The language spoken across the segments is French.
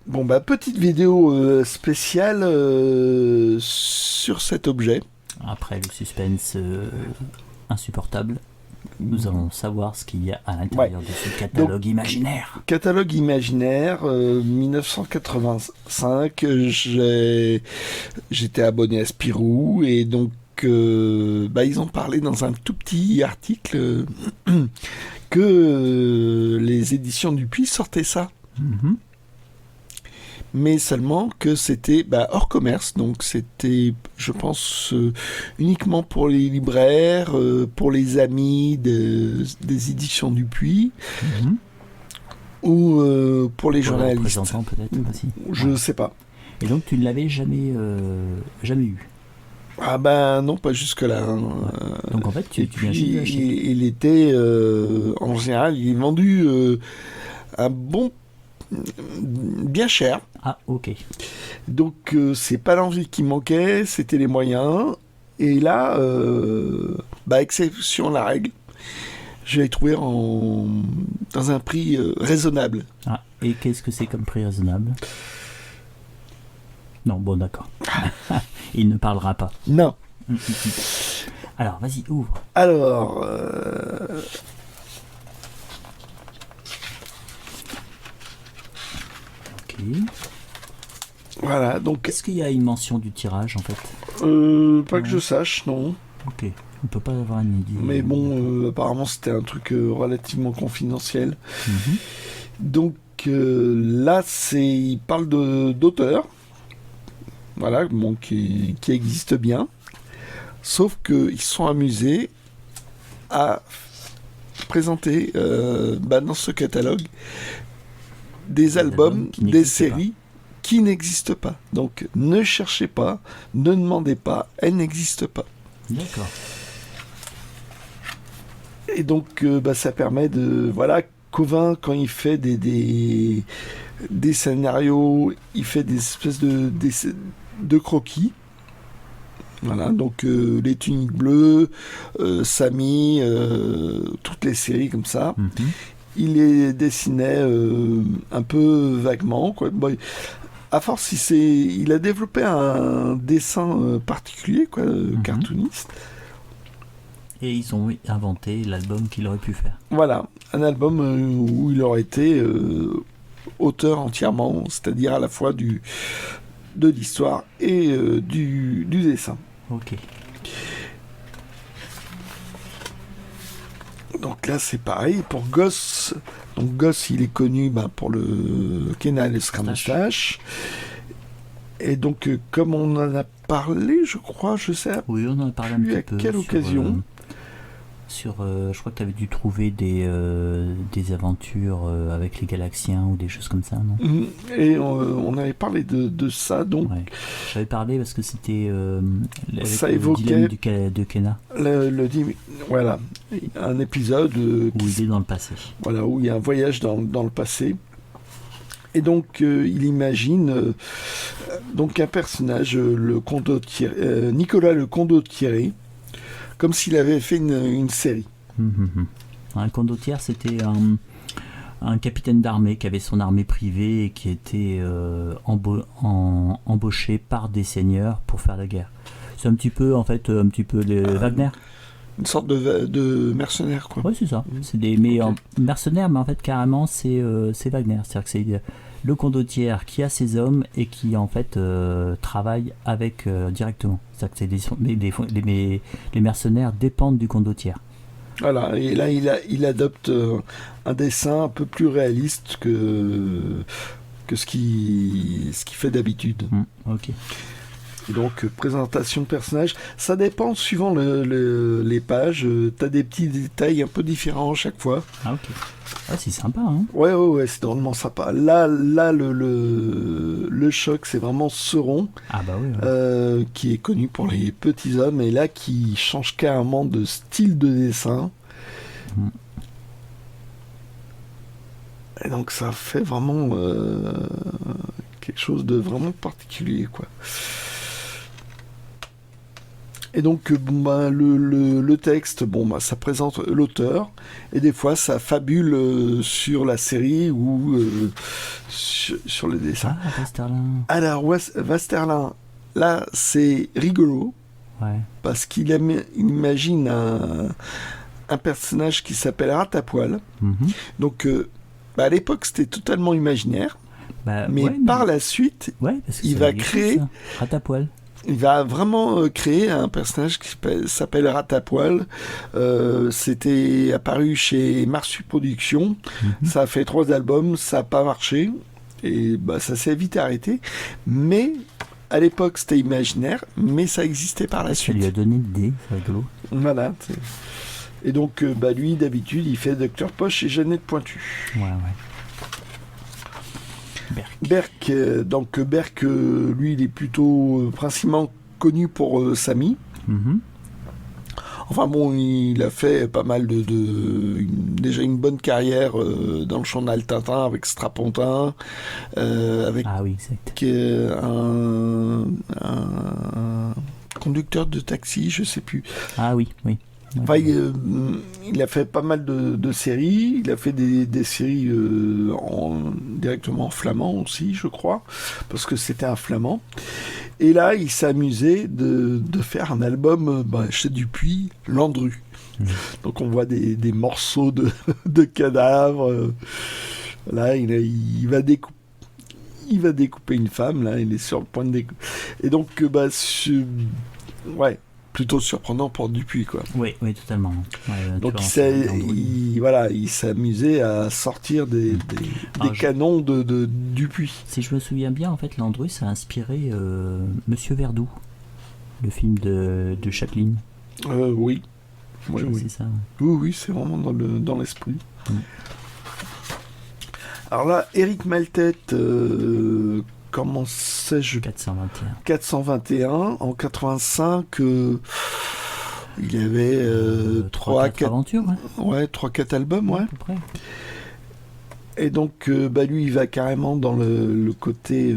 Bon, bah, petite vidéo spéciale sur cet objet. Après le suspense insupportable, nous allons savoir ce qu'il y a à Ouais. l'intérieur de ce catalogue imaginaire. Catalogue imaginaire, 1985, j'étais abonné à Spirou et donc ils ont parlé dans un tout petit article que les éditions Dupuis sortaient ça. Mhm. Mais seulement que c'était hors commerce, donc c'était, je pense, uniquement pour les libraires, pour les amis des éditions Dupuis, Mhm. ou pour les Pour les journalistes. représentants peut-être aussi. Je Ouais. sais pas. Et donc tu ne l'avais jamais eu. Ah ben non, pas jusque-là. Hein. Donc en fait Et tu viens puis, juste de l'acheter. il était, en général, il est vendu un bon, bien cher. Ah ok. Donc c'est pas l'envie qui manquait, c'était les moyens. Et là, exception la règle, je l'ai trouvé dans un prix raisonnable. Ah, et qu'est-ce que c'est comme prix raisonnable? Non, bon d'accord. Il ne parlera pas. Non. Alors vas-y, ouvre. Alors, Ok. voilà, donc Est-ce qu'il y a une mention du tirage en fait? pas que je sache, non. Ok. On peut pas avoir une idée. Mais bon, apparemment c'était un truc relativement confidentiel. Mhm. Donc là, il parle d'auteurs, voilà, bon, qui existent bien, sauf qu'ils se sont amusés à présenter dans ce catalogue des albums, qui des n'existent séries qui n'existent pas. Donc ne cherchez pas, ne demandez pas, elles n'existent pas. D'accord. Et donc ça permet de, voilà, Covin, quand il fait des scénarios, il fait des espèces de croquis. Voilà, donc les tuniques bleues, Samy, toutes les séries comme ça. Mhm. Il les dessinait un peu vaguement, quoi. Bon, à force, il a développé un dessin particulier, quoi, cartooniste. Et ils ont inventé l'album qu'il aurait pu faire. Voilà, un album où il aurait été auteur entièrement, c'est-à-dire à la fois de l'histoire et du dessin. Ok. Donc là, c'est pareil pour Goss. Donc Goss, il est connu pour le Kenal et Scramoustache. Et donc, comme on en a parlé, je crois, je sais Oui, on en a parlé un plus petit à peu. quelle occasion. Je crois que tu avais dû trouver des aventures avec les Galaxiens ou des choses comme ça, non? Et on avait parlé de ça, donc Ouais. J'avais parlé parce que c'était ça le évoquait dilemme de Kenna, voilà, un épisode où il est dans le passé. voilà, où il y a un voyage dans le passé. Et donc, il imagine donc un personnage, Nicolas le Condottiere, comme s'il avait fait une série. Un condottiere, c'était un capitaine d'armée qui avait son armée privée et qui était embauché par des seigneurs pour faire la guerre. C'est un petit peu les Wagner. Une sorte de mercenaire, quoi. Oui, c'est ça. C'est des mercenaires, mais en fait carrément c'est Wagner. C'est-à-dire que c'est le condottiere qui a ses hommes et qui en fait travaille avec directement. C'est-à-dire que les mercenaires dépendent du condottiere. Voilà, et là, il adopte un dessin un peu plus réaliste que ce qu'il fait d'habitude. Ok. Et donc, présentation de personnages, ça dépend suivant les pages. T'as des petits détails un peu différents à chaque fois. Ah ok. Ah, c'est sympa, hein. Ouais, c'est drôlement sympa. Là, le choc, c'est vraiment Sauron, Ah bah oui. Ouais. qui est connu pour les petits hommes, et là, qui change carrément de style de dessin. Et donc, ça fait vraiment quelque chose de vraiment particulier, quoi. Et donc, le texte, ça présente l'auteur, et des fois, ça fabule sur la série ou sur le dessin. Ah, Westerlin. Alors, Westerlin, là, c'est rigolo, Ouais. parce qu'il imagine un personnage qui s'appelle Ratapoil. Mhm. Donc, à l'époque, c'était totalement imaginaire, mais Ouais, par la suite, ouais, parce que il ça va veut dire créer... ça. Ratapoil. Il va vraiment créer un personnage qui s'appelle Ratapoil. C'était apparu chez Marsu Productions. Ça a fait 3 albums, ça n'a pas marché. Et ça s'est vite arrêté. Mais à l'époque, c'était imaginaire, mais ça existait par la Ça suite. lui a donné l'idée, c'est rigolo. Voilà. Et donc, lui, d'habitude, il fait Docteur Poche et Jeannette Pointu. Ouais. Berk, lui, il est plutôt principalement connu pour Samy. Mhm. Enfin bon, il a fait pas mal déjà une bonne carrière dans le journal Tintin avec Strapontin, avec Ah oui, exact. un conducteur de taxi, je sais plus. Ah oui. Enfin, il a fait pas mal de séries. Il a fait des séries directement en flamand aussi, je crois, parce que c'était un flamand. Et là, il s'est amusé de faire un album chez Dupuis, Landru. Donc on voit des morceaux de cadavres. Là, il va découper une femme. Là, il est sur le point de découper. Et donc, plutôt surprenant pour Dupuis, quoi. Oui, totalement. Ouais, donc il s'est amusé à sortir des canons de Dupuis. Si je me souviens bien, en fait, Landru a inspiré Monsieur Verdoux, le film de Chaplin. Oui. Oui. C'est ça. Oui, c'est vraiment dans l'esprit. Alors là, Éric Maltet, comment sais-je 421 en 85, il y avait 3-4 aventures, ouais, 3-4 albums, ouais. À peu près. Et donc lui il va carrément dans le côté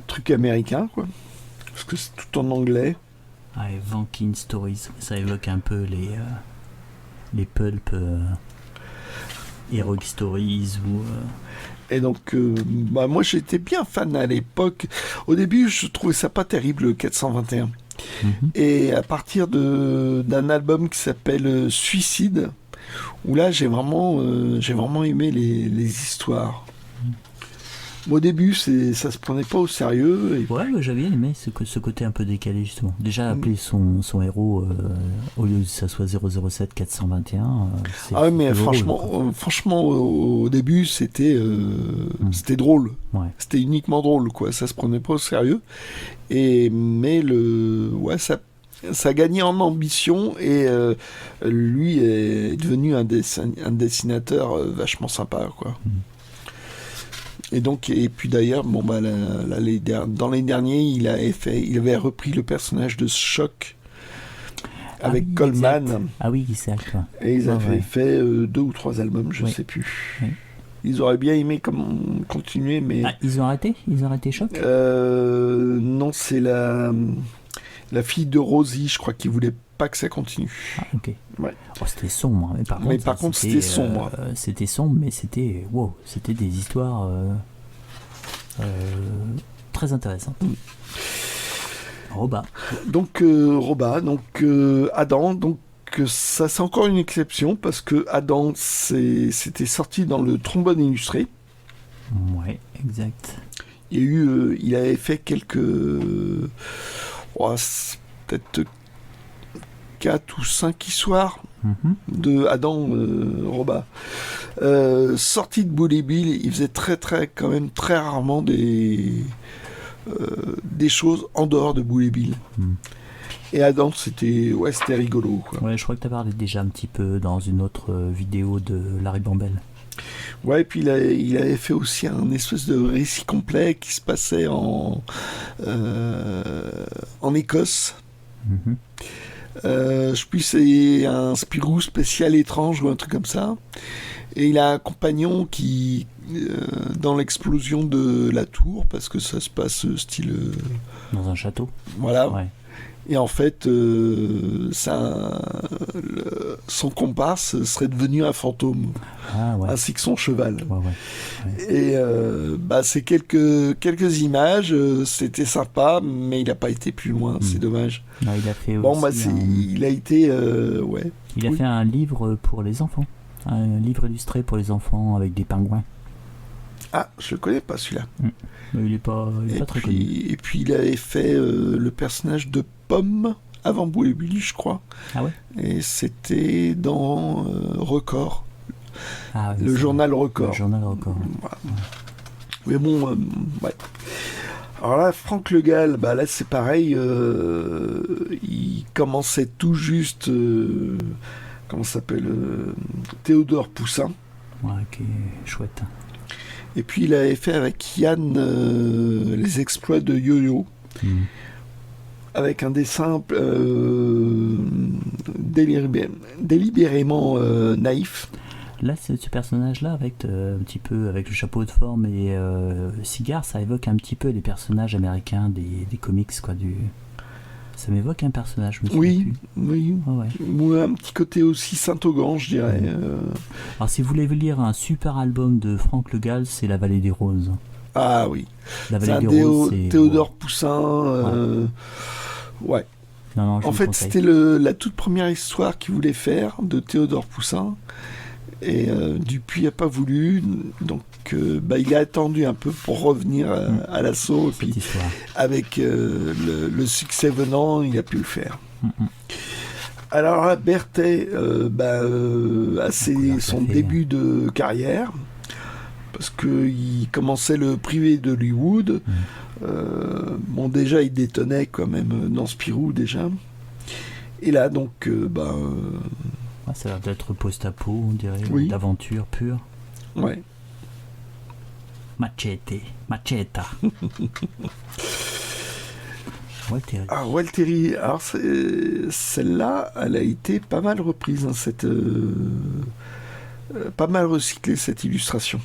truc américain, quoi, parce que c'est tout en anglais. Et Vankin Stories, ça évoque un peu les pulp Heroic Stories ou Et donc, moi j'étais bien fan à l'époque. Au début, je trouvais ça pas terrible, le 421. Et à partir d'un album qui s'appelle Suicide, où là j'ai vraiment aimé les histoires. Au début, ça se prenait pas au sérieux. Ouais, j'avais aimé ce côté un peu décalé, justement. Déjà, appeler son héros, au lieu que ça soit 007 421. Mais franchement, au début, c'était drôle. Ouais. C'était uniquement drôle, quoi. Ça se prenait pas au sérieux. Mais ça gagnait en ambition, et lui est devenu un dessinateur vachement sympa, quoi. Et puis d'ailleurs, dans l'année dernière, il avait repris le personnage de Choc avec Coleman. Exact. Ah oui, exact. Et ils avaient fait 2 ou 3 albums, je sais plus. Oui. Ils auraient bien aimé continuer, mais... Ah, ils ont arrêté Choc Non, c'est la fille de Rosie, je crois, qui voulait pas que ça continue. Ah, ok. Ouais. Oh, c'était sombre, mais par contre c'était sombre. C'était sombre, mais c'était des histoires très intéressantes. Roba. Donc Adam, ça c'est encore une exception, parce que Adam c'était sorti dans le Trombone illustré. Ouais, exact. Il avait fait quelques peut-être 4 ou 5 histoires de Adam Roba. Sorti de Bully Bill, il faisait quand même très rarement des choses en dehors de Bully Bill. Et Adam, c'était rigolo, quoi. Ouais, je crois que tu as parlé déjà un petit peu dans une autre vidéo de Larry Bambel. Ouais, et puis il avait fait aussi un espèce de récit complet qui se passait en Écosse. Je puis c'est un Spirou spécial étrange ou un truc comme ça. Et il a un compagnon qui, dans l'explosion de la tour, parce que ça se passe style... dans un château. Voilà. Ouais. Et en fait, son comparse serait devenu un fantôme, ainsi que son cheval. Et c'est quelques images, c'était sympa, mais il n'a pas été plus loin, c'est dommage. Non, il a fait aussi il a été... Il a fait un livre pour les enfants, un livre illustré pour les enfants avec des pingouins. Ah, je le connais pas celui-là. Il est pas très connu. Et puis il avait fait le personnage de Pomme avant Boule et Billy, je crois. Ah ouais. Et c'était dans Record. Ah, oui, le journal Record. Le journal Record. Voilà. Mais bon, ouais. Alors là, Franck Le Gall, là c'est pareil. Il commençait tout juste. Comment ça s'appelle Théodore Poussin. Ouais, qui est chouette. Et puis il avait fait avec Yann les exploits de Yo-Yo, avec un dessin délibérément naïf. Là, ce personnage-là, avec un petit peu avec le chapeau de forme et cigare, ça évoque un petit peu les personnages américains des comics, quoi. Ça m'évoque un personnage, je me souviens plus. Oui. Ouais. Un petit côté aussi Saint-Augan, je dirais. Alors, si vous voulez lire un super album de Franck Le Gall, c'est La Vallée des Roses. Ah oui. La Vallée des Roses, c'est Théodore Poussin. Ouais. Non, en fait, c'était la toute première histoire qu'il voulait faire de Théodore Poussin. Et Dupuis n'a pas voulu, donc il a attendu un peu pour revenir à l'assaut. Et puis, avec le succès venant, il a pu le faire. Alors là, Berthet a son début de carrière, parce qu'il commençait le privé d'Hollywood. Déjà, il détonnait quand même dans Spirou, déjà. Et là, donc, ça a l'air d'être post-apo, on dirait, d'aventure pure. Ouais. Macheta. Walteri. Ah, Walteri. Alors, celle-là, elle a été pas mal reprise, pas mal recyclée, cette illustration.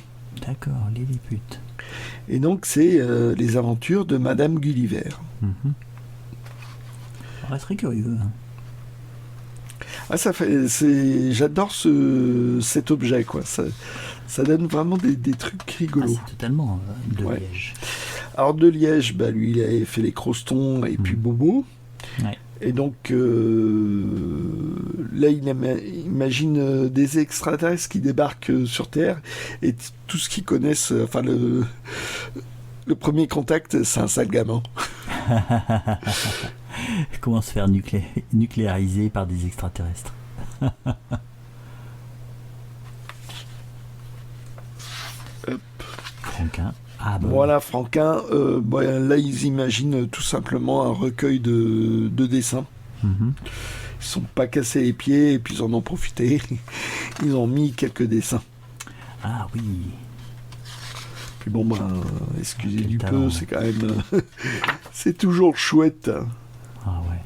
D'accord, Lilliput. Et donc, c'est les aventures de Madame Gulliver. C'est très curieux. Ah, j'adore cet objet, quoi. Ça donne vraiment des trucs rigolos. C'est totalement de Liège. Alors de Liège, lui, il avait fait les Crostons et puis Bobo. Ouais. Et donc là, il imagine des extraterrestres qui débarquent sur Terre et tout ce qu'ils connaissent. Enfin, le premier contact, c'est un sale gamin. Comment se faire nucléariser par des extraterrestres. Franquin. Voilà, Franquin. Là, ils imaginent tout simplement un recueil de dessins. Ils sont pas cassés les pieds et puis ils en ont profité. Ils ont mis quelques dessins. Ah oui. Puis excusez du peu, c'est quand même... c'est toujours chouette. Ah ouais.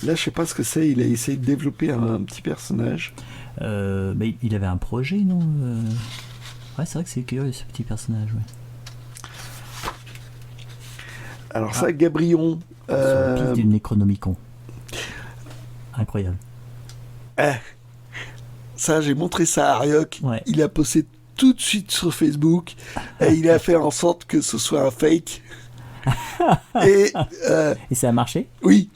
Là, je sais pas ce que c'est. Il a essayé de développer un petit personnage. Il avait un projet, non Ouais, c'est vrai que c'est curieux, ce petit personnage, ouais. Alors ça, Gabrion... Sur la piste du Necronomicon. Incroyable. Ça, j'ai montré ça à Arioc. Ouais. Il a posté tout de suite sur Facebook et il a fait en sorte que ce soit un fake. Et ça a marché ? Oui.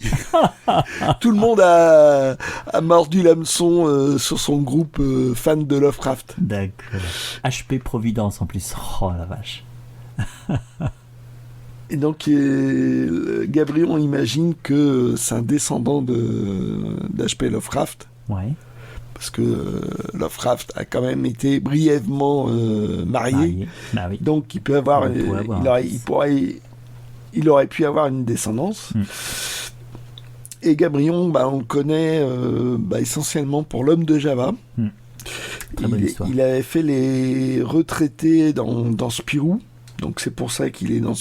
Tout le monde a mordu l'hameçon sur son groupe fan de Lovecraft. D'accord. HP Providence en plus. Oh la vache. Et donc, Gabrion imagine que c'est un descendant d'HP Lovecraft. Ouais. Parce que Lovecraft a quand même été brièvement marié. Bah oui. Donc, il peut avoir... Il aurait pu avoir une descendance. Et Gabrion, on le connaît essentiellement pour L'Homme de Java. Très bonne histoire. Il avait fait les retraités dans Spirou. Donc c'est pour ça qu'il est dans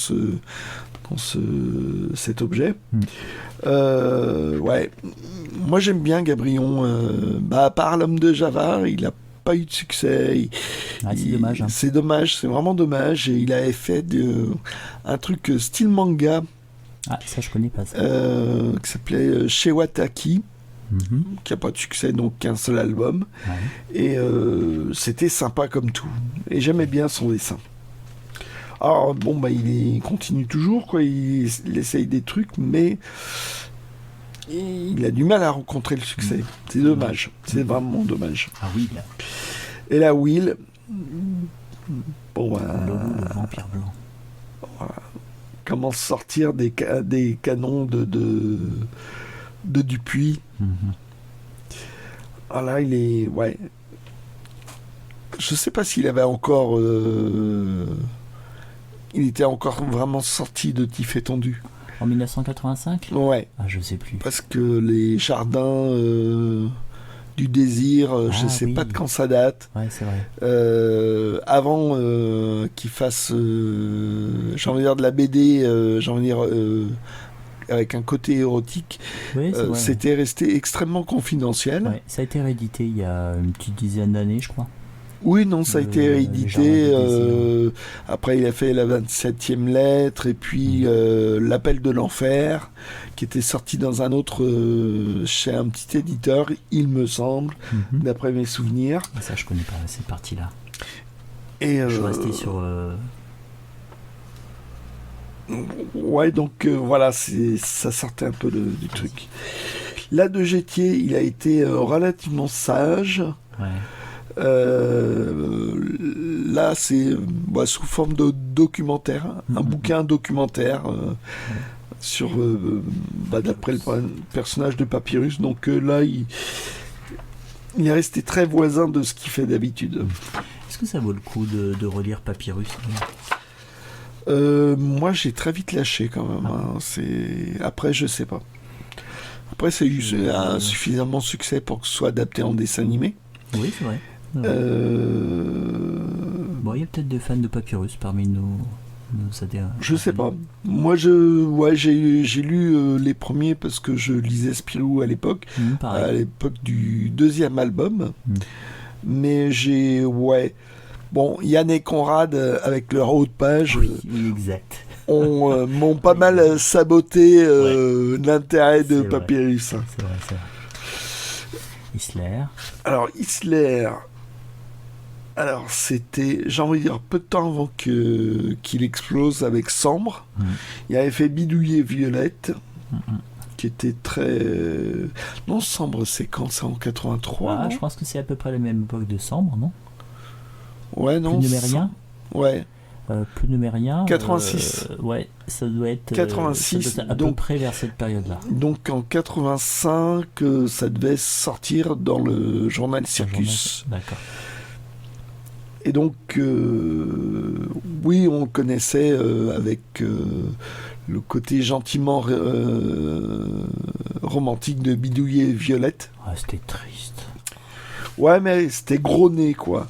cet objet. Ouais. Moi j'aime bien Gabrion. À part L'Homme de Java, il n'a pas eu de succès. C'est dommage. C'est dommage, c'est vraiment dommage. Et il avait fait un truc style manga. Ah, ça je connais pas ça. Qui s'appelait Shewataki. Qui n'a pas de succès, donc qu'un seul album. Ouais. Et c'était sympa comme tout. Et j'aimais bien son dessin. Alors, bon, bah, il continue toujours, quoi. Il essaye des trucs, mais il a du mal à rencontrer le succès. C'est dommage. C'est vraiment dommage. Ah oui. Et là, Will. Bon, bah, le vampire blanc. Voilà. Comment sortir des canons de Dupuis. Ah là, il est... Ouais. Je sais pas s'il avait encore... Il était encore vraiment sorti de Tif et Tendu. En 1985 ? Ouais. Ah, je sais plus. Parce que les jardins du désir, je sais pas de quand ça date. Ouais, c'est vrai. Avant qu'il fasse, j'ai envie de dire, de la BD, j'ai envie de dire... avec un côté érotique, oui, c'était resté extrêmement confidentiel. Ouais, ça a été réédité il y a une petite dizaine d'années, je crois. Oui, non, ça a été réédité. Après, il a fait la 27e lettre, et puis L'Appel de l'Enfer, qui était sorti dans un autre, chez un petit éditeur, il me semble, d'après mes souvenirs. Ah, ça, je connais pas cette partie-là. Et je suis resté sur... Ouais, donc voilà, ça sortait un peu du truc. Là, de Gétier, il a été relativement sage. Ouais. Là, c'est sous forme de documentaire, un bouquin documentaire sur, d'après le personnage de Papyrus. Donc là, il est resté très voisin de ce qu'il fait d'habitude. Est-ce que ça vaut le coup de relire Papyrus ? Moi, j'ai très vite lâché quand même. Après, je sais pas. Après, c'est un suffisamment succès pour que ce soit adapté en dessin animé. Oui, c'est vrai. Bon, il y a peut-être des fans de Papyrus parmi nos adhérents. Je sais pas. Moi, j'ai lu les premiers parce que je lisais Spirou à l'époque. À l'époque du deuxième album. Mais bon, Yann et Conrad, avec leur haute page, oui, exact. m'ont pas mal saboté l'intérêt de Papyrus. C'est vrai. Isler. Alors, Isler, c'était, j'ai envie de dire, peu de temps avant qu'il explose avec Sambre. Il avait fait Bidouiller Violette, qui était très... Non, Sambre, c'est quand? C'est en 83, je pense que c'est à peu près la même époque de Sambre, non? Ouais, non. Plus numérien. Ouais. Plus numérien. 86. Ouais, ça doit être 86. À peu près vers cette période-là. Donc en 85, ça devait sortir dans le journal Circus. D'accord. Et donc, oui, on le connaissait avec le côté gentiment romantique de Bidouiller Violette. Ah, c'était triste. Ouais, mais c'était gros nez, quoi.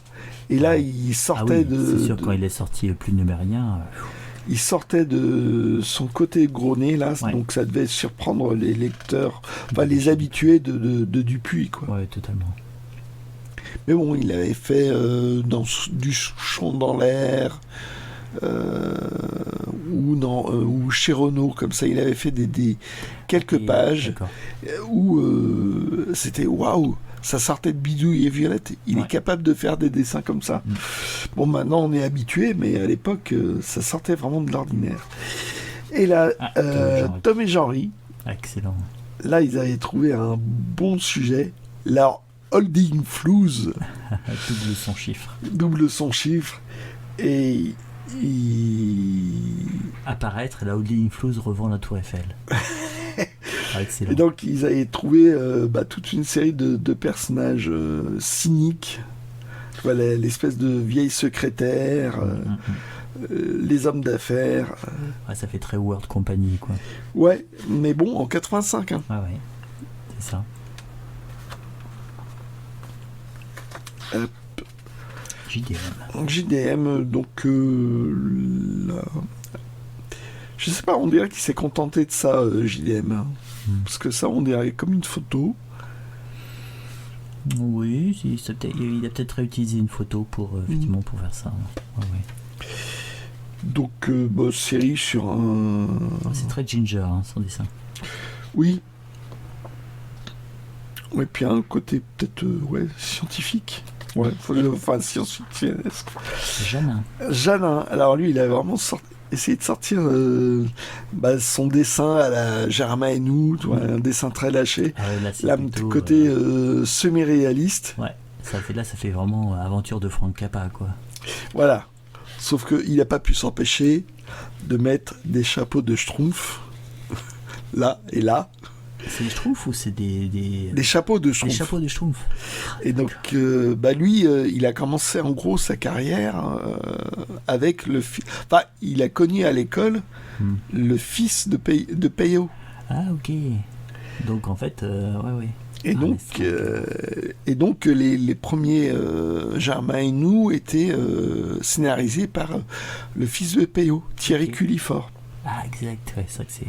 Et là, il sortait C'est sûr, quand il est sorti Plus numérien... Il sortait de son côté gros nez, là, donc ça devait surprendre les lecteurs, les habitués de Dupuis, quoi. Ouais, totalement. Mais bon, il avait fait du Souchon dans l'air, ou chez Renaud, comme ça, il avait fait quelques pages où c'était waouh! Ça sortait de Bidouille et Violette. Il est capable de faire des dessins comme ça. Bon, maintenant, on est habitué, mais à l'époque, ça sortait vraiment de l'ordinaire. Et là, Tom et Jean-Ry. Excellent. Là, ils avaient trouvé un bon sujet. La Holding Flouze. Double son chiffre. Et apparaître, la Holding Flouze revend la Tour Eiffel. Et donc ils avaient trouvé toute une série de personnages cyniques, l'espèce de vieille secrétaire, les hommes d'affaires. Ça fait très World Company, quoi. Ouais, mais bon, en 85. Hein. Ah ouais, c'est ça. JDM, donc là... Je sais pas, on dirait qu'il s'est contenté de ça, JDM. Parce que ça, on dirait comme une photo. Oui, il a peut-être réutilisé une photo pour, effectivement, pour faire ça. Ouais, ouais. Donc, série sur un... C'est très Ginger, hein, son dessin. Oui. Ouais, puis un côté peut-être scientifique. Ouais, enfin science-fictionnesque. Janin. Alors lui, il a vraiment essayé de sortir son dessin à la Germain et nous, un dessin très lâché. Ah ouais, là, plutôt, côté semi-réaliste. Ouais, ça fait vraiment aventure de Frank Capra, quoi. Voilà. Sauf qu'il n'a pas pu s'empêcher de mettre des chapeaux de schtroumpf là et là. C'est des schtroumpfs ou c'est des chapeaux de schtroumpf. Des chapeaux de schtroumpf. Et donc, lui, il a commencé en gros sa carrière avec Enfin, il a connu à l'école le fils de Peyo. Ah, ok. Donc, en fait, ouais. Et donc les premiers Germain et nous étaient scénarisés par le fils de Peyo, Thierry Cullifort. Ah, exact, ouais, c'est vrai que c'est...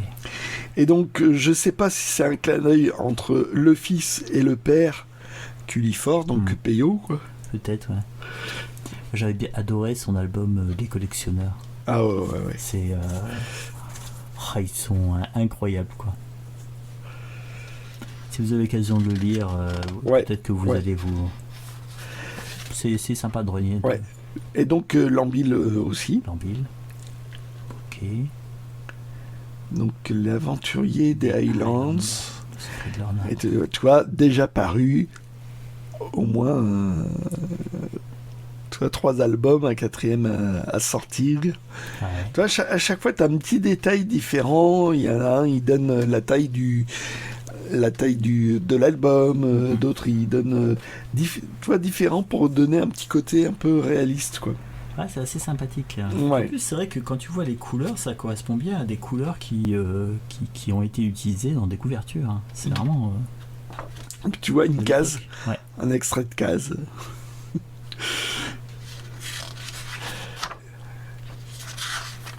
Et donc, je sais pas si c'est un clin d'œil entre le fils et le père Cullifort, donc Peyo, quoi. Peut-être, ouais. J'avais bien adoré son album Les Collectionneurs. Ah ouais. C'est... ils sont incroyables, quoi. Si vous avez l'occasion de le lire, peut-être que vous allez vous... C'est sympa de relier. Ouais. Et donc, Lambil aussi. Lambil. Ok. Donc, l'aventurier des Highlands. Et tu vois, déjà paru au moins 3 albums, un 4e à sortir. Ouais. Tu vois, à chaque fois, tu as un petit détail différent. Il y en a un, il donne la taille de l'album, d'autres ils donnent différent pour donner un petit côté un peu réaliste, quoi. Ouais, c'est assez sympathique. Ouais. En plus, c'est vrai que quand tu vois les couleurs, ça correspond bien à des couleurs qui ont été utilisées dans des couvertures. C'est vraiment... Tu vois une case, un extrait de case.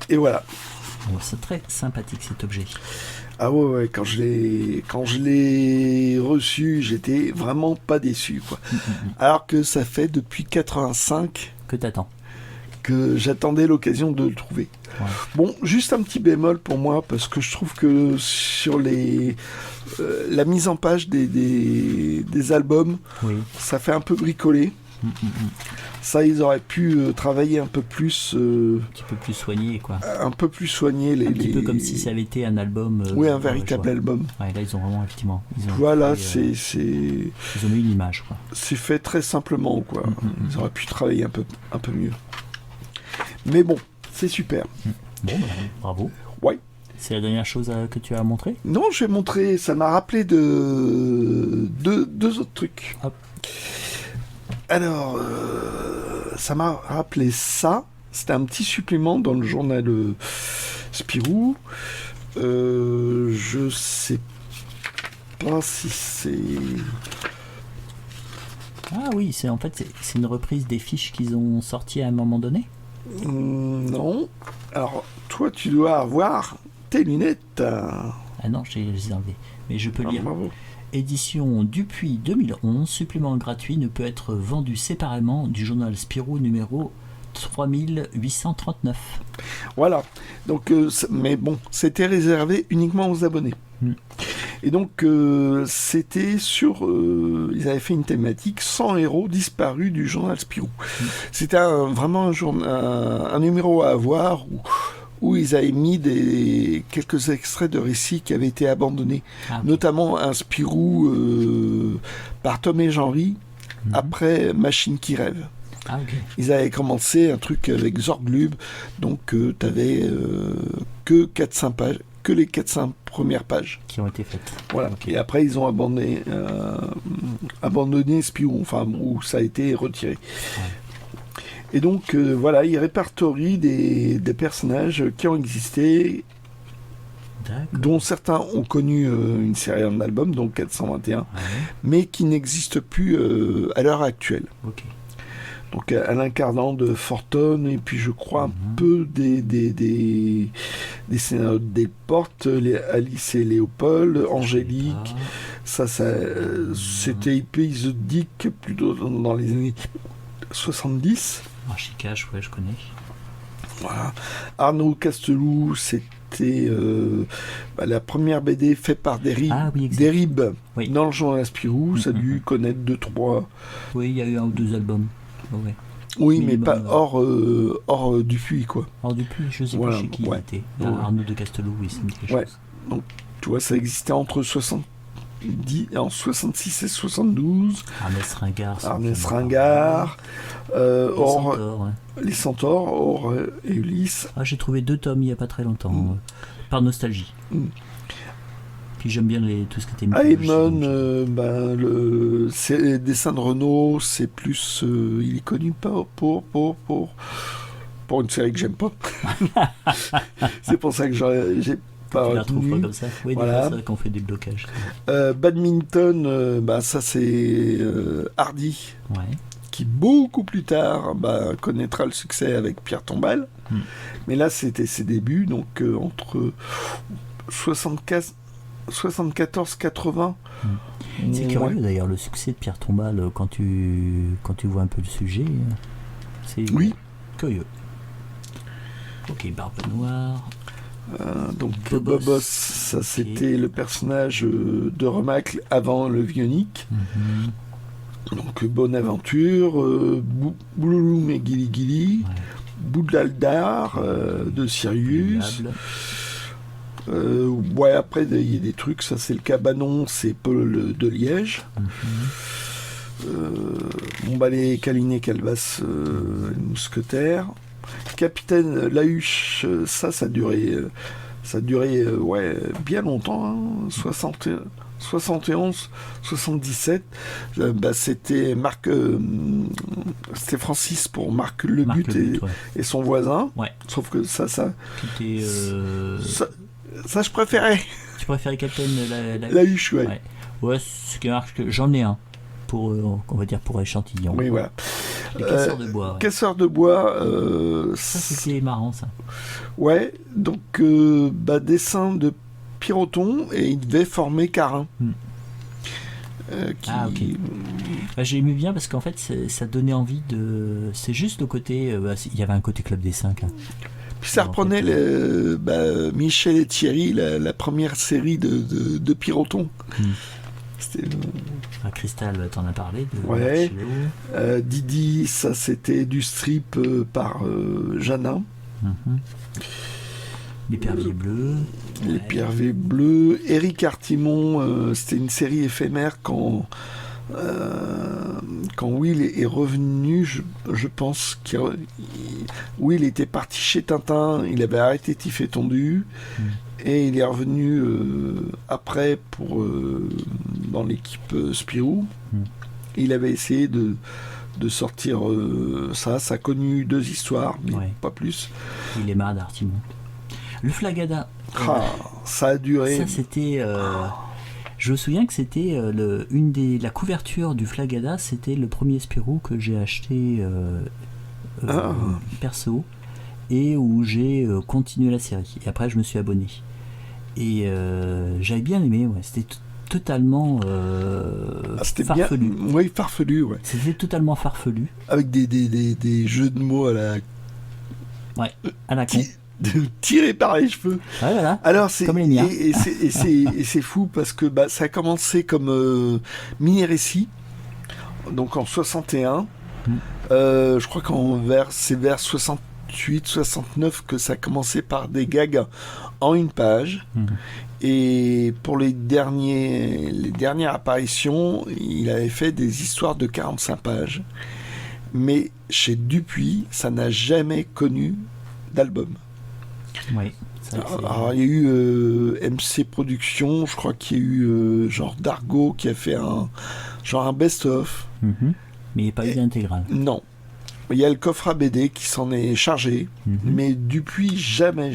Et voilà. Bon, c'est très sympathique cet objet. Ah ouais, quand je l'ai reçu, j'étais vraiment pas déçu, quoi. Alors que ça fait depuis 85 que t'attends. Que j'attendais l'occasion de le trouver. Ouais. Bon, juste un petit bémol pour moi, parce que je trouve que sur la mise en page des albums, ça fait un peu bricolé. Ça, ils auraient pu travailler un peu plus... un petit peu plus soigné, quoi. Un peu plus soigné. Un petit peu comme si ça avait été un album... un véritable album. Ouais, là, ils ont vraiment, effectivement... Voilà, Ils ont mis une image, quoi. C'est fait très simplement, quoi. Ils auraient pu travailler un peu mieux. Mais bon, c'est super. Bon, bravo. Ouais. C'est la dernière chose que tu as montré ? Non, je vais montrer... Ça m'a rappelé deux autres trucs. Hop. Alors, ça m'a rappelé ça. C'était un petit supplément dans le journal Spirou. Je sais pas si c'est... Ah oui, c'est une reprise des fiches qu'ils ont sorties à un moment donné ? Non. Alors, toi, tu dois avoir tes lunettes. Ah non, je les ai enlevées. Mais je peux lire. Bravo. Édition Dupuis 2011, supplément gratuit ne peut être vendu séparément du journal Spirou numéro 3839. Voilà. Donc, mais bon, c'était réservé uniquement aux abonnés. Et donc, c'était sur... ils avaient fait une thématique 100 héros disparus du journal Spirou. C'était vraiment un numéro à avoir où ils avaient mis quelques extraits de récits qui avaient été abandonnés. Notamment un Spirou par Tom et Jean-Ry, après Machine qui rêve. Ils avaient commencé un truc avec Zorglub, donc tu n'avais que 4-5 pages, que les 4-5 premières pages qui ont été faites. Voilà. Et après ils ont abandonné Spirou, enfin où ça a été retiré. Et donc voilà, ils répertorient des personnages qui ont existé, dont certains ont connu une série en album, donc 421, mais qui n'existent plus à l'heure actuelle. Donc Alain Cardan de Fortune, et puis je crois un peu des scénarios de Delporte, Alice et Léopold, Angélique, Ça c'était épisodique plutôt dans les années 70. Archicache, ouais, je connais. Voilà. Arnaud Castelou, c'était la première BD faite par Derib. Ah oui, exact. Derib, Oui. dans le genre Spirou, ça a dû connaître 2-3. Oui, il y a eu 1 ou 2 albums. Ouais. Oui, Minimum, mais pas hors Dupuis, quoi. Alors depuis, je sais Voilà, pas chez qui ouais. il était. Ouais. Arnaud de Castelou, oui, ça me dit quelque Ouais. chose. Donc, tu vois, ça existait entre 66 et 72. Ernest Ringard. Ernest Ringard, Or, Centaure, ouais. les Centaures, Or et Ulysse. Ah, j'ai trouvé 2 tomes il n'y a pas très longtemps, par nostalgie. Mm. Puis j'aime bien tout ce qui était mythologie. Aemon, c'est les dessins de Renault, c'est plus. Il est connu pas pour une série que j'aime pas. C'est pour ça que j'ai pas Tu la retrouves pas retenu. comme ça. Oui, Voilà. des fois, c'est vrai qu'on fait des blocages. Badminton, ça c'est Hardy, Ouais. qui beaucoup plus tard connaîtra le succès avec Pierre Tombal. Mais là, c'était ses débuts, donc entre 74-80. C'est curieux d'ailleurs le succès de Pierre Tombal quand tu vois un peu le sujet. C'est Oui. curieux. Ok, Barbe Noire. Donc Bobos. Bobos, ça c'était le personnage de Remacle avant le Vionique. Donc Bonaventure, Boulouloum et Gili Gili, Ouais. Boudaldar de Sirius. Diable. Après il y a des trucs, ça c'est le Cabanon, c'est Paul de Liège. Les Caliné Calvas, les Mousquetaires. Capitaine Lahuche, ça a duré bien longtemps, hein, 71, 77. C'était c'était Francis pour Marc Le Marc But Le But, ouais. et son voisin. Ouais. Sauf que ça, Ça, je préférais. tu préférais Captain Lahuche, ouais. Ouais. Ouais, ce qui marche que j'en ai un pour on va dire pour échantillon. Oui, voilà. Les casseurs de bois. Ouais. Casseur de bois. Ça c'était marrant ça. Ouais, donc dessin de Piroton et il devait former Carin. Ah ok. J'ai aimé bien parce qu'en fait ça donnait envie de. C'est juste le côté. Il y avait un côté club des 5. Hein. Puis ça reprenait Michel et Thierry, la première série de Piroton. C'était. Cristal, t'en as parlé. Ouais. Didi, ça c'était du strip par Janin. L'épervier bleu. Les L'épervier bleu. Éric Artimon, c'était une série éphémère quand Will est revenu, je pense Will était parti chez Tintin, il avait arrêté Tif et Tondu, et il est revenu après dans l'équipe Spirou. Il avait essayé de sortir ça a connu 2 histoires, mais pas plus. Il est marre d'Artimon. Le Flagada. Ça a duré. Ça c'était. Je me souviens que c'était la couverture du Flagada, c'était le premier Spirou que j'ai acheté perso et où j'ai continué la série. Et après je me suis abonné. Et j'avais bien aimé. Ouais. C'était totalement c'était farfelu. Bien, oui, farfelu. Ouais. C'était totalement farfelu. Avec des jeux de mots à la. Ouais. À la con. Tiré par les cheveux. Ouais, voilà. Alors c'est comme les miens. Et c'est fou parce que ça a commencé comme mini-récit, donc en 61. Je crois c'est vers 68, 69 que ça a commencé par des gags en une page. Et pour les dernières apparitions, il avait fait des histoires de 45 pages. Mais chez Dupuis, ça n'a jamais connu d'album. Oui. Alors, il y a eu MC Productions, je crois qu'il y a eu genre Dargo qui a fait un best-of. Mais il n'y a pas eu d'intégrale. Non. Il y a le coffre à BD qui s'en est chargé, mais Dupuis, jamais.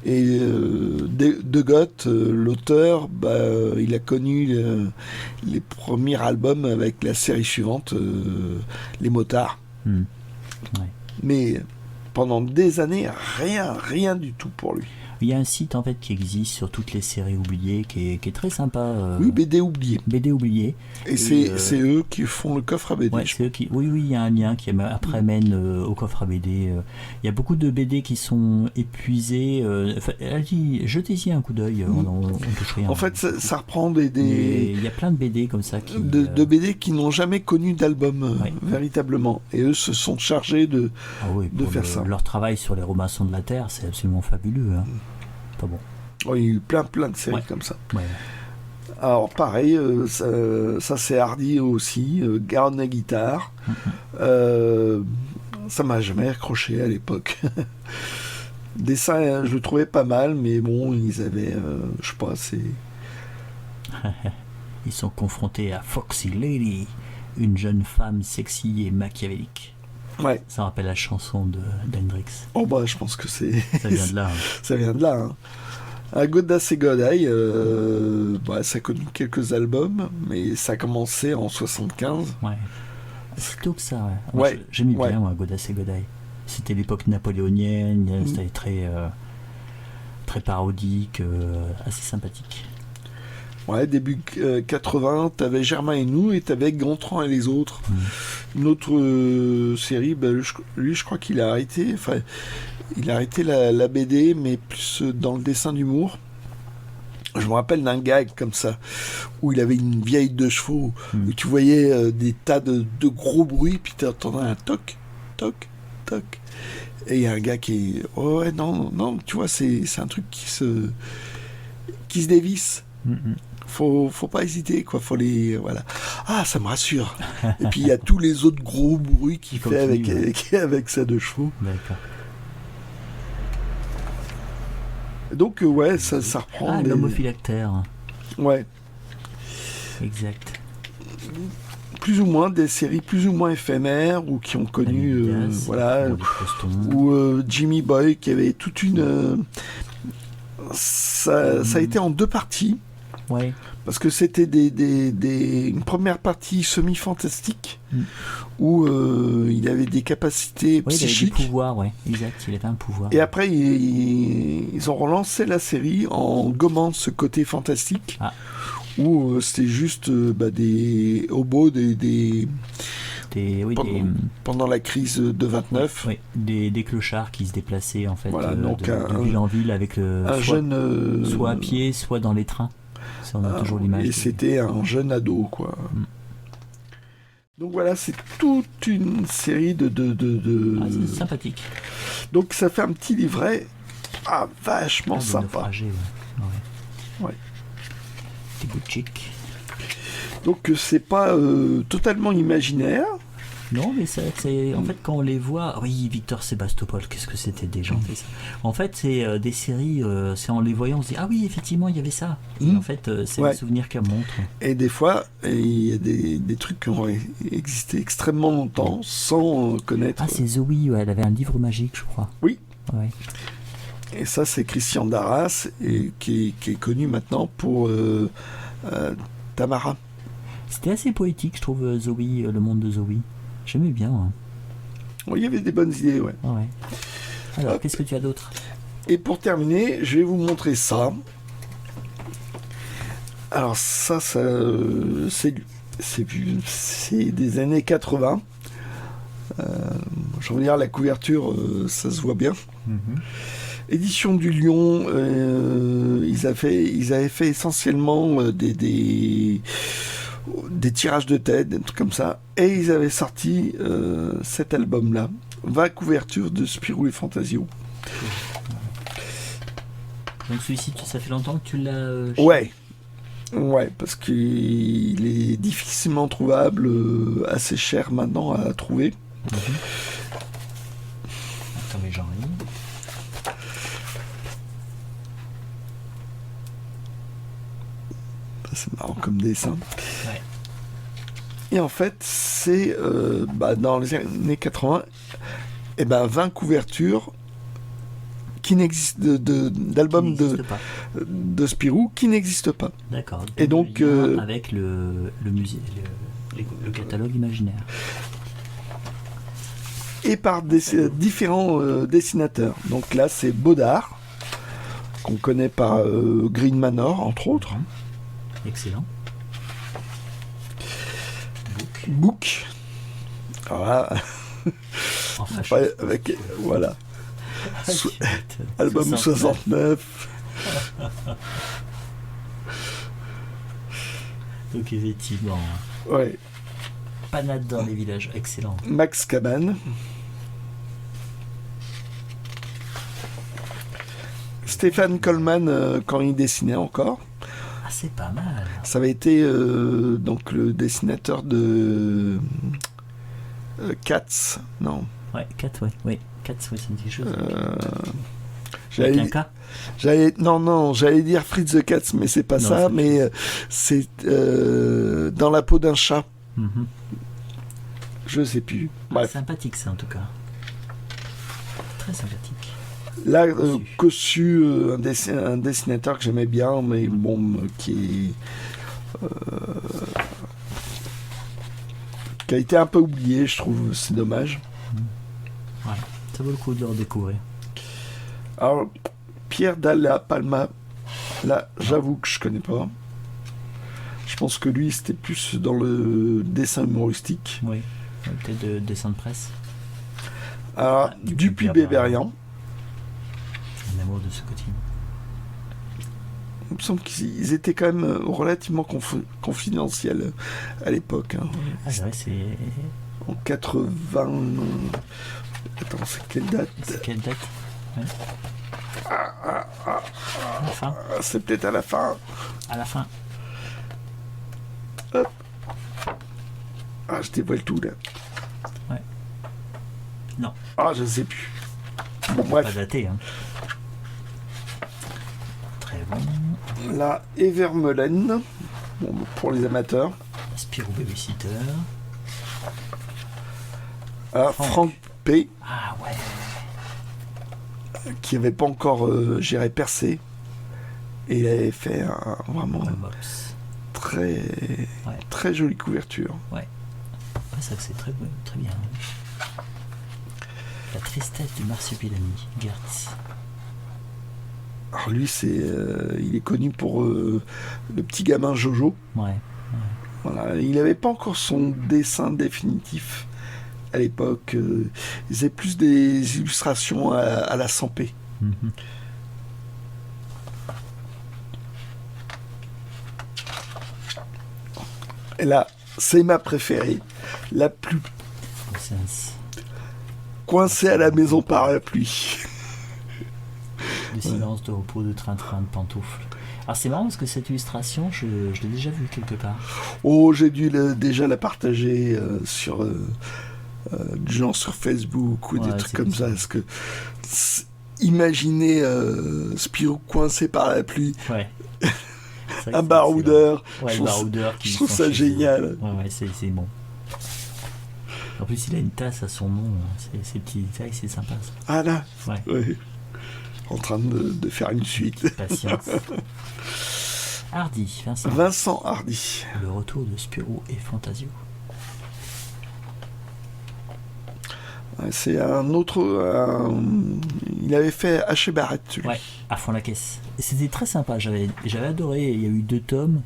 Et De Goth, l'auteur, il a connu les premiers albums avec la série suivante, Les Motards. Ouais. Mais pendant des années, rien du tout pour lui. Il y a un site en fait qui existe sur toutes les séries oubliées qui est très sympa. Oui, BD oublié. BD oublié. Et c'est eux qui font le coffre à BD. Ouais, c'est eux qui... Oui, il y a un lien qui après mène au coffre à BD. Il y a beaucoup de BD qui sont épuisés. Allez, jetez-y un coup d'œil, on touche rien. En fait, ça reprend Il y a plein de BD comme ça de BD qui n'ont jamais connu d'album véritablement. Et eux se sont chargés de faire ça. Leur travail sur les Romains de la Terre, c'est absolument fabuleux. Hein. Pas bon. Il y a eu plein de séries comme ça. Ouais. Alors pareil, ça c'est Hardy aussi, Garde la guitare. Ça m'a jamais accroché à l'époque. Dessin, je le trouvais pas mal, mais bon, ils avaient, je sais pas, c'est... Ils sont confrontés à Foxy Lady, une jeune femme sexy et machiavélique. Ouais. Ça rappelle la chanson d'Hendrix. Oh bah, je pense que c'est... Ça vient de là. Hein. Ça vient de là, hein. À Godas et Godai, ça a connu quelques albums, mais ça a commencé en 75. Ouais. C'est tôt que ça, ouais. Moi, j'aimais bien, moi, Godas et Godai. C'était l'époque napoléonienne, c'était très parodique, assez sympathique. Ouais, début 80, t'avais Germain et nous, et t'avais Gontran et les autres. Une autre série, lui, je crois qu'il a arrêté. Enfin, il a arrêté la BD, mais plus dans le dessin d'humour. Je me rappelle d'un gag comme ça, où il avait une vieille de chevaux, où tu voyais des tas de gros bruits, puis tu entendais un toc, toc, toc. Et il y a un gars qui est... Oh ouais, non, tu vois, c'est un truc qui se dévisse. Faut pas hésiter, quoi. Faut les... Voilà. Ah, ça me rassure. Et puis il y a tous les autres gros bruits qu'il fait avec sa de chevaux. D'accord. Donc, ça reprend... Ah, l'homophilactère. Ouais. Exact. Plus ou moins, des séries plus ou moins éphémères, ou qui ont connu... ou Jimmy Boy, qui avait toute une... Ça a été en 2 parties. Ouais. Parce que c'était une première partie semi-fantastique où il avait des capacités psychiques. Il avait des pouvoirs, exact, il avait un pouvoir. Et après, ils ont relancé la série en gommant ce côté fantastique où c'était juste des hobos, pendant la crise de 29. Oui, des clochards qui se déplaçaient en fait donc de ville en ville avec soit à pied, soit dans les trains. Ça, on a toujours l'image. Et c'était un jeune ado, quoi. Donc voilà, c'est toute une série de... c'est sympathique. Donc ça fait un petit livret vachement sympa. Ouais. Petit bout de chic. Donc c'est pas totalement imaginaire. Non, mais c'est en fait quand on les voit, oui, Victor Sébastopol, qu'est-ce que c'était déjanté ça. En fait, c'est des séries, c'est en les voyant, on se dit ah oui, effectivement, il y avait ça. Et en fait, c'est les souvenirs qu'elles montrent. Et des fois, il y a des trucs qui ont existé extrêmement longtemps sans connaître. Ah, c'est Zoé, elle avait un livre magique, je crois. Oui. Ouais. Et ça, c'est Christian Darras, qui est connu maintenant pour Tamara. C'était assez poétique, je trouve, Zoé, le monde de Zoé. J'aimais bien. Hein. Il y avait des bonnes idées, ouais. Alors, qu'est-ce que tu as d'autre ? Et pour terminer, je vais vous montrer ça. Alors ça c'est des années 80. Je veux dire, la couverture, ça se voit bien. Édition du Lion, ils avaient fait essentiellement des tirages de tête, des trucs comme ça, et ils avaient sorti cet album-là, 20 couvertures de Spirou et Fantasio. Donc celui-ci, ça fait longtemps que tu l'as... Ouais, parce qu'il est difficilement trouvable, assez cher maintenant à trouver. Attends, mais j'en ai... C'est marrant comme dessin. Ouais. Et en fait, c'est dans les années 80, 20 couvertures qui n'existent d'albums de Spirou qui n'existent pas. D'accord. Et donc avec le musée, le catalogue imaginaire. Et par différents dessinateurs. Donc là, c'est Baudard. qu'on connaît par Green Manor, entre autres. Excellent. Book. Alors là, Enfin, avec, voilà. Album 69. Donc effectivement, Ouais. panade dans les villages, excellent. Max Caban. Stéphane Coleman, quand il dessinait encore. Ah, c'est pas mal. Ça avait été donc le dessinateur de Cats, non. Ouais, 4, ouais. Oui, 4, ouais, ça me dit quelque chose. J'allais, j'allais dire Fritz the Cats, mais c'est pas Non, ça, c'est mais c'est dans la peau d'un chat. Mhm. Je sais plus. Bref. Sympathique, ça, en tout cas. Très sympathique. Là, Cossu, un dessinateur que j'aimais bien, mais bon, qui a été un peu oublié, je trouve, c'est dommage. Ouais, ça vaut le coup de le redécouvrir. Alors, Pierre Dalla Palma, là, j'avoue que je connais pas. Je pense que lui, c'était plus dans le dessin humoristique. Oui, peut-être de dessin de presse. Alors, Dupuis Bébérian. Un amour de ce quotidien. Il me semble qu'ils étaient quand même relativement confidentiels à l'époque. Hein. Ah, ouais, c'est. En 80. Attends, c'est quelle date? C'est quelle date? Ouais. À la fin. C'est peut-être à la fin. À la fin. Hop. Ah, je dévoile tout là. Ouais. Non. Ah, je sais plus. Bon, Pas bref. daté, hein. Très bon. La Evermelen, bon, pour les amateurs. Spirou Babysitter. Alors, Franck P, Ah ouais. qui n'avait pas encore géré percé. Et il avait fait vraiment Ouais, Mops. très, très jolie couverture. Ouais, ça c'est très bien. La tristesse du marsupilami, Gertz. Alors lui, il est connu pour le petit gamin Jojo. Ouais. Voilà, il n'avait pas encore son dessin définitif à l'époque. Il faisait plus des illustrations à la 100p. Mhm. Et là, c'est ma préférée, la plus coincée à la maison par la pluie. Le silence de repos de train-train de pantoufles. Alors c'est marrant parce que cette illustration, je l'ai déjà vue quelque part. Oh, j'ai dû déjà la partager sur du genre sur Facebook ou des trucs comme ça. Parce que imaginez Spirou coincé par la pluie. Ouais. Un baroudeur. Ouais, le baroudeur qui je trouve ça génial. Ouais, c'est bon. En plus, il a une tasse à son nom. Ces petits détails, c'est sympa. Ça. Ah là. Ouais. Ouais. En train de faire une suite. Patience. Hardy, Vincent Hardy. Le retour de Spirou et Fantasio. Ouais, c'est un autre. Il avait fait H. Barrett, lui. Ouais, à fond la caisse. Et c'était très sympa. J'avais adoré. Il y a eu 2 tomes.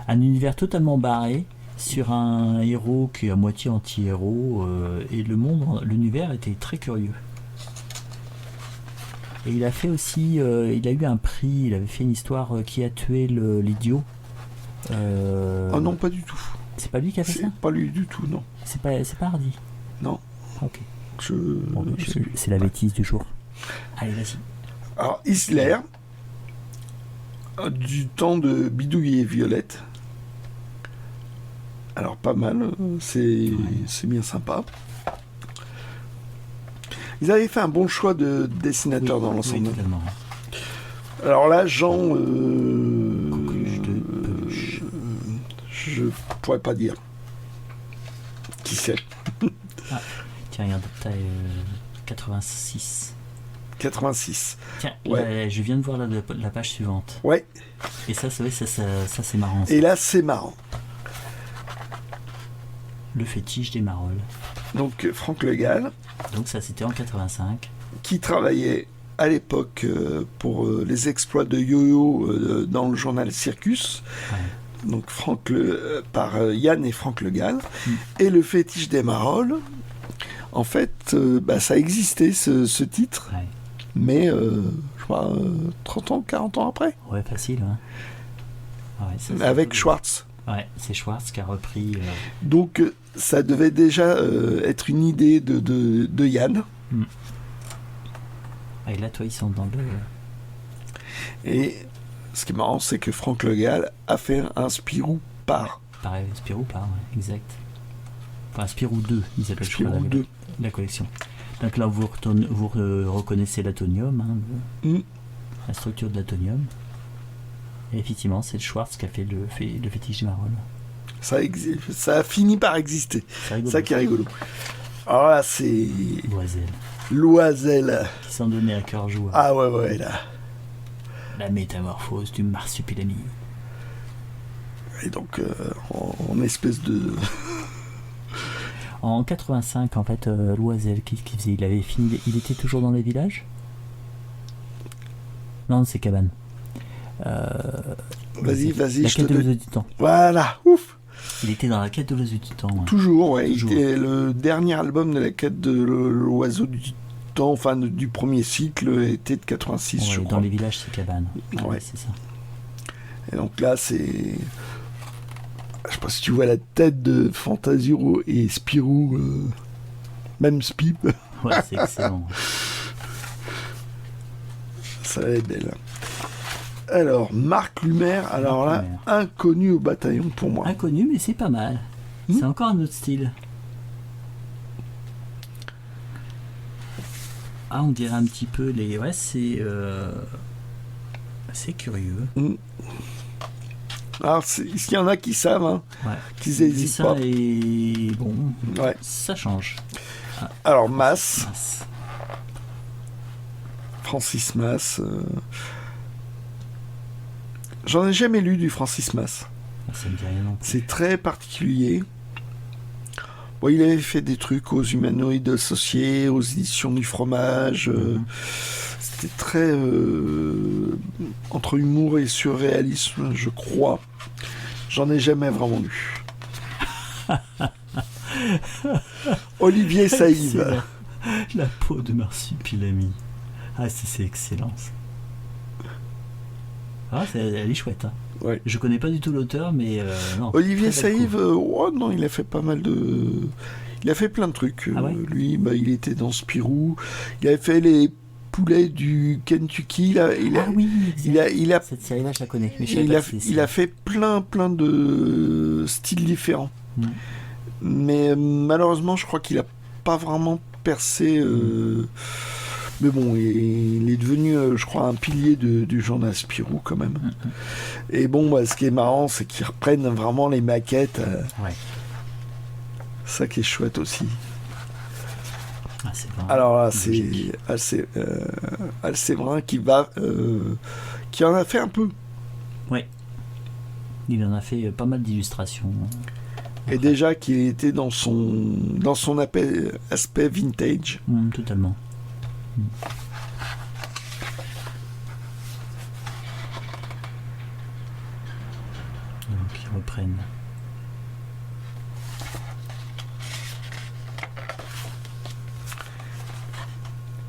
Un univers totalement barré sur un héros qui est à moitié anti-héros. Et l'univers était très curieux. Et il a fait aussi, il a eu un prix, il avait fait une histoire qui a tué l'idiot. Oh non, pas du tout. C'est pas lui qui a fait ça? C'est pas lui du tout, non. C'est pas Hardy? Non. Ok. Bon, c'est la bêtise du jour. Allez, vas-y. Alors, Isler, du temps de Bidouille et Violette. Alors, pas mal, c'est bien sympa. Ils avaient fait un bon choix de dessinateur dans l'ensemble. Oui, alors là, Jean, je pourrais pas dire. Qui c'est? Ah, tiens, regarde, t'as 86. 86. Tiens, ouais. Je viens de voir la page suivante. Ouais. Et ça c'est marrant. Ça. Et là, c'est marrant. Le fétiche des marolles. Donc, Franck Le Gall. Donc ça, c'était en 85. Qui travaillait à l'époque pour les exploits de Yo-Yo dans le journal Circus. Ouais. Donc par Yann et Franck Le Gall. Et le fétiche des marolles, en fait, ça existait ce titre, Ouais. mais je crois 30 ans, 40 ans après, Ouais, facile. Hein. Ouais, ça, c'est avec cool. Schwartz. Ouais, c'est Schwartz qui a repris. Donc ça devait déjà être une idée de Yann. Et là, toi, ils sont dans le. Et ce qui est marrant, c'est que Franck Le Gall a fait un Spirou par. Pareil, Spirou par, ouais, exact. Enfin, Spirou 2, ils appellent Spirou 2. La collection. Donc là, vous reconnaissez l'atonium, hein, la structure de l'atonium. Et effectivement, c'est le Schwartz qui a fait le fétiche du marol. Ça a fini par exister. C'est rigolo. Ça qui est rigolo. Alors là, c'est Loisel. Loisel. Qui s'en donnait à cœur joie. Ah ouais, là. La métamorphose du marsupilami. Et donc, en espèce de... En 85, en fait, Loisel, qu'est-ce qu'il faisait? Il avait fini. Il était toujours dans les villages? Non, c'est Cabane. Vas-y, La je quête te de donne. l'os du temps. Voilà, ouf. Il était dans la quête de l'os du temps. Ouais. Toujours, ouais. Toujours. C'était le dernier album de la quête de l'oiseau du temps, enfin du premier cycle, était de 86, Ouais, je dans crois. les villages, c'est Cabane. Ouais. C'est ça. Et donc là, c'est... Je sais pas si tu vois la tête de Fantasiro et Spirou, même Spip, Ouais, c'est excellent. ça va être belle. Alors, Marc Lumer, alors Marc là, Lumer. inconnu au bataillon pour moi. Inconnu, mais c'est pas mal. C'est encore un autre style. Ah, on dirait un petit peu les... Ouais, c'est curieux. Alors, s'il y en a qui savent, hein, Ouais. qu'ils Mais hésitent ça pas. est... Bon, Ouais. ça change. Alors, Mass, Mince. Francis Mass. J'en ai jamais lu du Francis Mass. Ça me dit rien non plus. C'est très particulier. Bon, il avait fait des trucs aux humanoïdes associés, aux éditions du fromage. C'était très entre humour et surréalisme, je crois. J'en ai jamais vraiment lu. Olivier Saïve. Excellent. La peau de marsupilami. Ah, c'est excellent. Ça. Ah, elle est chouette. Hein. Ouais. Je connais pas du tout l'auteur, mais non. Olivier très belle Saïve, non, il a fait pas mal de... Il a fait plein de trucs. Ah ouais Lui, il était dans Spirou. Il avait fait les poulets du Kentucky. Ah oui, il a cette série-là, je la connais. Mais je savais pas que c'était il a fait plein de styles différents. Mais malheureusement, je crois qu'il a pas vraiment percé. Mais bon, il est devenu, je crois, un pilier du journal Spirou quand même. Et bon, ce qui est marrant, c'est qu'ils reprennent vraiment les maquettes. Ouais. Ça qui est chouette aussi. Ah, c'est vraiment Alors là, logique. c'est Alséverin qui en a fait un peu. Ouais. Il en a fait pas mal d'illustrations. Et déjà qu'il était dans son aspect vintage. Totalement. Donc ils reprennent.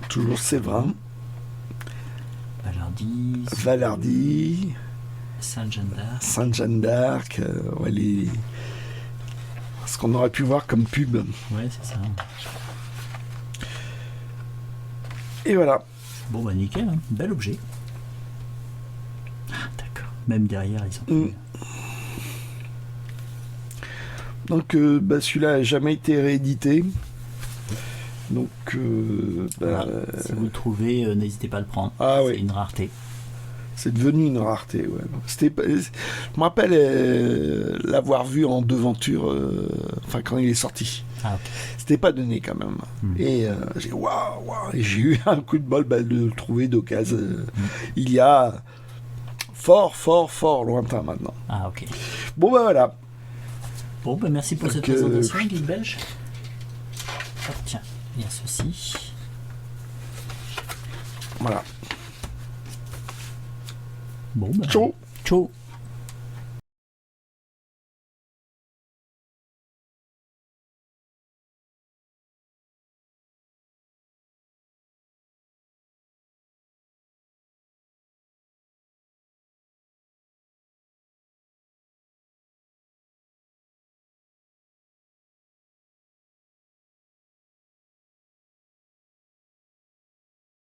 Toujours Séverin, Valardy, Valardy, Saint-Jean d'Arc. Sainte-Jeanne d'Arc, ce qu'on aurait pu voir comme pub. Ouais, c'est ça. Et voilà. Bon, bah nickel, hein. Bel objet. Ah, d'accord. Même derrière, ils ont. Donc celui-là n'a jamais été réédité. Donc Voilà. Si vous le trouvez, n'hésitez pas à le prendre. Ah c'est oui. une rareté. C'est devenu une rareté. Ouais. Je me rappelle l'avoir vu en devanture, quand il est sorti. Ah, ok. C'était pas donné quand même. Et j'ai waouh, et j'ai eu un coup de bol de le trouver d'occasion. Il y a fort lointain maintenant. Ah, ok. Bon voilà. Bon, bah merci pour cette présentation, Guy Belge. Hop, tiens, il y a ceci. Voilà. Bon, bah, Ciao. ciao.